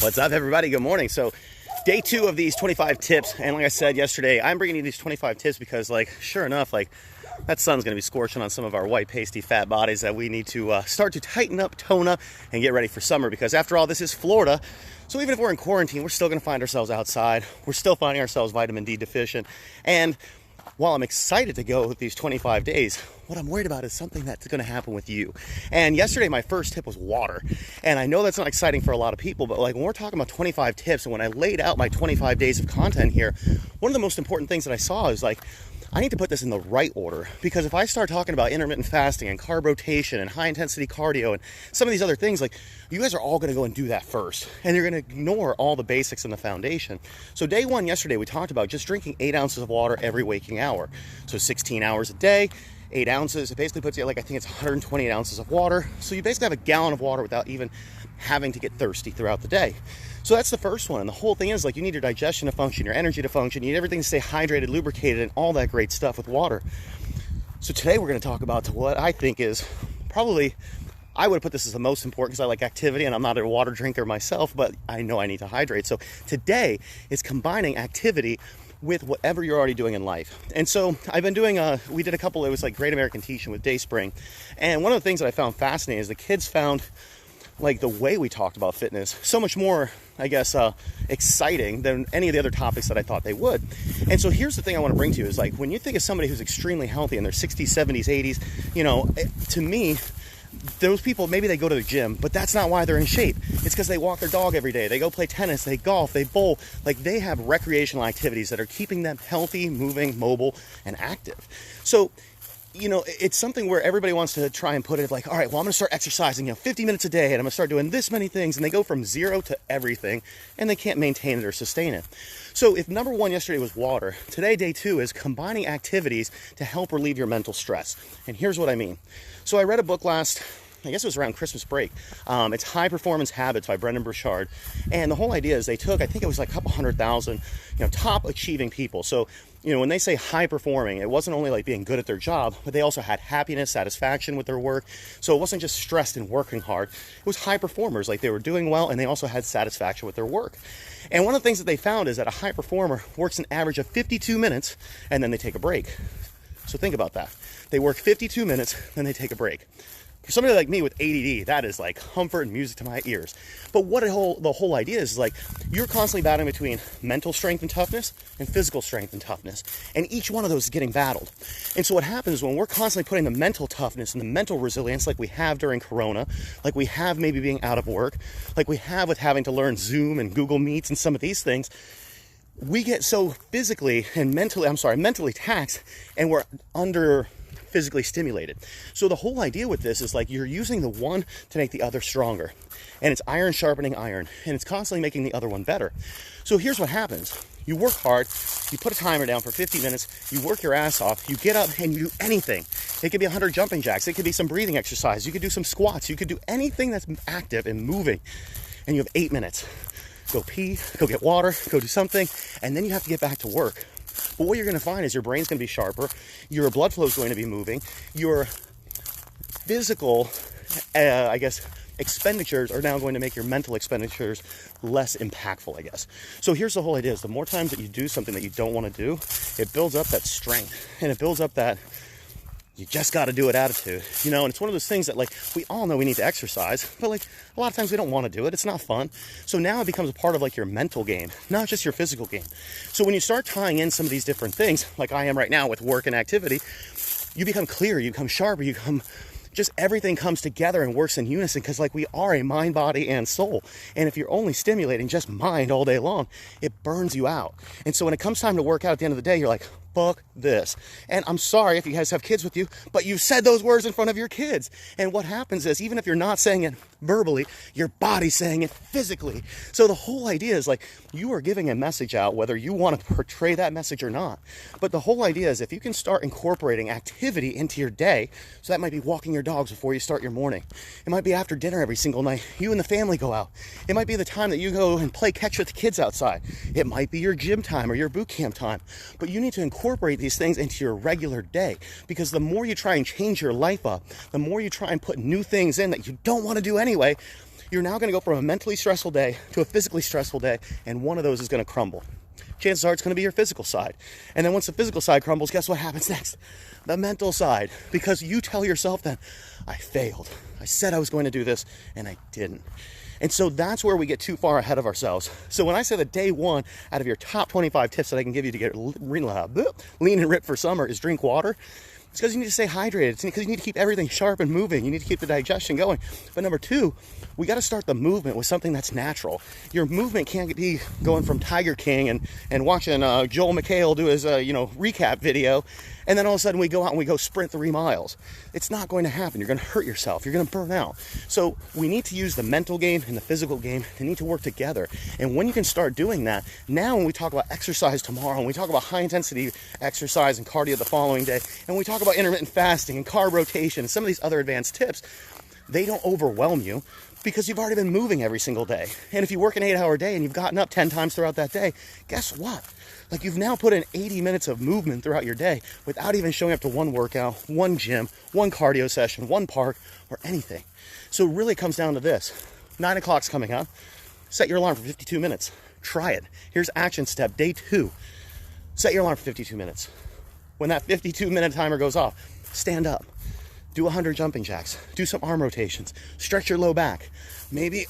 What's up, everybody? Good morning. So day 2 of these 25 tips, and like I said yesterday, I'm bringing you these 25 tips because, sure enough, that sun's going to be scorching on some of our white, pasty, fat bodies that we need to start to tighten up, tone up, and get ready for summer. Because after all, this is Florida, so even if we're in quarantine, we're still going to find ourselves outside. We're still finding ourselves vitamin D deficient. And while I'm excited to go with these 25 days, what I'm worried about is something that's going to happen with you. And yesterday, my first tip was water. And I know that's not exciting for a lot of people, but when we're talking about 25 tips, and when I laid out my 25 days of content here, one of the most important things that I saw is I need to put this in the right order, because if I start talking about intermittent fasting and carb rotation and high intensity cardio and some of these other things, you guys are all going to go and do that first, and you're going to ignore all the basics and the foundation. So day 1 yesterday, we talked about just drinking 8 ounces of water every waking hour. So 16 hours a day, 8 ounces, it basically puts you I think it's 128 ounces of water. So you basically have a gallon of water without even having to get thirsty throughout the day. So that's the first one. And the whole thing is you need your digestion to function, your energy to function, you need everything to stay hydrated, lubricated, and all that great stuff with water. So today we're going to talk about what I think is probably, I would have put this as the most important, because I like activity and I'm not a water drinker myself, but I know I need to hydrate. So today is combining activity with whatever you're already doing in life. And so I've been doing, we did a couple, it was Great American Teaching with Dayspring. And one of the things that I found fascinating is the kids found the way we talked about fitness so much more, exciting than any of the other topics that I thought they would. And so here's the thing I want to bring to you is when you think of somebody who's extremely healthy in their 60s, 70s, 80s, to me, those people, maybe they go to the gym, but that's not why they're in shape. It's because they walk their dog every day. They go play tennis, they golf, they bowl. They have recreational activities that are keeping them healthy, moving, mobile, and active. So it's something where everybody wants to try and put it all right, well, I'm going to start exercising, 50 minutes a day, and I'm going to start doing this many things, and they go from 0 to everything, and they can't maintain it or sustain it. So if number 1 yesterday was water, today, day 2, is combining activities to help relieve your mental stress. And here's what I mean. So I read a book I guess it was around Christmas break. It's High Performance Habits by Brendan Burchard. And the whole idea is they took, I think it was a couple 100,000, top achieving people. So, when they say high performing, it wasn't only being good at their job, but they also had happiness, satisfaction with their work. So it wasn't just stressed and working hard. It was high performers, they were doing well, and they also had satisfaction with their work. And one of the things that they found is that a high performer works an average of 52 minutes, and then they take a break. So think about that. They work 52 minutes, then they take a break. For somebody like me with ADD, that is comfort and music to my ears. But the whole idea is you're constantly battling between mental strength and toughness and physical strength and toughness. And each one of those is getting battled. And so what happens when we're constantly putting the mental toughness and the mental resilience we have during Corona, we have maybe being out of work, we have with having to learn Zoom and Google Meets and some of these things, we get so physically and mentally taxed, and we're under physically stimulated. So the whole idea with this is you're using the one to make the other stronger, and it's iron sharpening iron, and it's constantly making the other one better. So here's what happens. You work hard, you put a timer down for 50 minutes, you work your ass off, you get up and you do anything. It could be 100 jumping jacks, it could be some breathing exercise, you could do some squats, you could do anything that's active and moving, and you have 8 minutes. Go pee, go get water, go do something, and then you have to get back to work. But what you're going to find is your brain's going to be sharper, your blood flow is going to be moving, your physical, expenditures are now going to make your mental expenditures less impactful, I guess. So here's the whole idea is the more times that you do something that you don't want to do, it builds up that strength, and it builds up that you just got to do it attitude, and it's one of those things that we all know we need to exercise, but a lot of times we don't want to do it. It's not fun. So now it becomes a part of your mental game, not just your physical game. So when you start tying in some of these different things, like I am right now with work and activity, you become clearer, you become sharper, you become just everything comes together and works in unison, because we are a mind, body, and soul. And if you're only stimulating just mind all day long, it burns you out. And so when it comes time to work out at the end of the day, you're fuck this. And I'm sorry if you guys have kids with you, but you said those words in front of your kids. And what happens is, even if you're not saying it verbally, your body's saying it physically. So the whole idea is you are giving a message out, whether you want to portray that message or not. But the whole idea is if you can start incorporating activity into your day, so that might be walking your dogs before you start your morning. It might be after dinner every single night. You and the family go out. It might be the time that you go and play catch with the kids outside. It might be your gym time or your boot camp time. But you need to incorporate these things into your regular day, because the more you try and change your life up, the more you try and put new things in that you don't want to do anyway, you're now going to go from a mentally stressful day to a physically stressful day, and one of those is going to crumble. Chances are it's going to be your physical side. And then once the physical side crumbles, guess what happens next? The mental side. Because you tell yourself then, I failed. I said I was going to do this, and I didn't. And so that's where we get too far ahead of ourselves. So when I say that day one out of your top 25 tips that I can give you to get lean and ripped for summer is drink water, it's because you need to stay hydrated. It's because you need to keep everything sharp and moving. You need to keep the digestion going. But number two, we got to start the movement with something that's natural. Your movement can't be going from Tiger King and watching Joel McHale do his recap video, and then all of a sudden we go out and we go sprint 3 miles. It's not going to happen. You're going to hurt yourself. You're going to burn out. So we need to use the mental game and the physical game. They need to work together. And when you can start doing that, now when we talk about exercise tomorrow, and we talk about high intensity exercise and cardio the following day, and we talk about intermittent fasting and carb rotation and some of these other advanced tips, they don't overwhelm you because you've already been moving every single day. And if you work an 8-hour day and you've gotten up 10 times throughout that day, guess what? Like, you've now put in 80 minutes of movement throughout your day without even showing up to one workout, one gym, one cardio session, one park, or anything. So it really comes down to this. 9 o'clock's coming up. Set your alarm for 52 minutes. Try it. Here's action step, day 2. Set your alarm for 52 minutes. When that 52-minute timer goes off, stand up. Do 100 jumping jacks. Do some arm rotations. Stretch your low back. Maybe,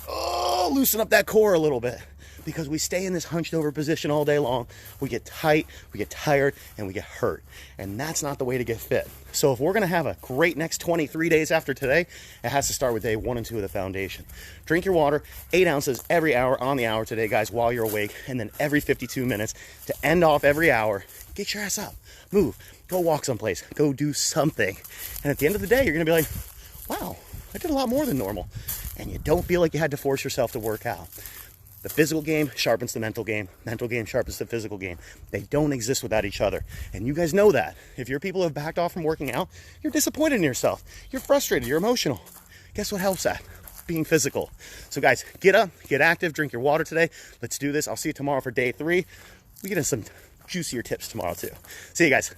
loosen up that core a little bit. Because we stay in this hunched over position all day long. We get tight, we get tired, and we get hurt. And that's not the way to get fit. So if we're going to have a great next 23 days after today, it has to start with day 1 and 2 of the foundation. Drink your water, 8 ounces every hour on the hour today, guys, while you're awake. And then every 52 minutes to end off every hour, get your ass up. Move. Go walk someplace. Go do something. And at the end of the day, you're going to be like, wow, I did a lot more than normal. And you don't feel like you had to force yourself to work out. The physical game sharpens the mental game. Mental game sharpens the physical game. They don't exist without each other. And you guys know that. If you're people who have backed off from working out, you're disappointed in yourself. You're frustrated. You're emotional. Guess what helps that? Being physical. So guys, get up, get active, drink your water today. Let's do this. I'll see you tomorrow for day 3. We get in some juicier tips tomorrow too. See you guys.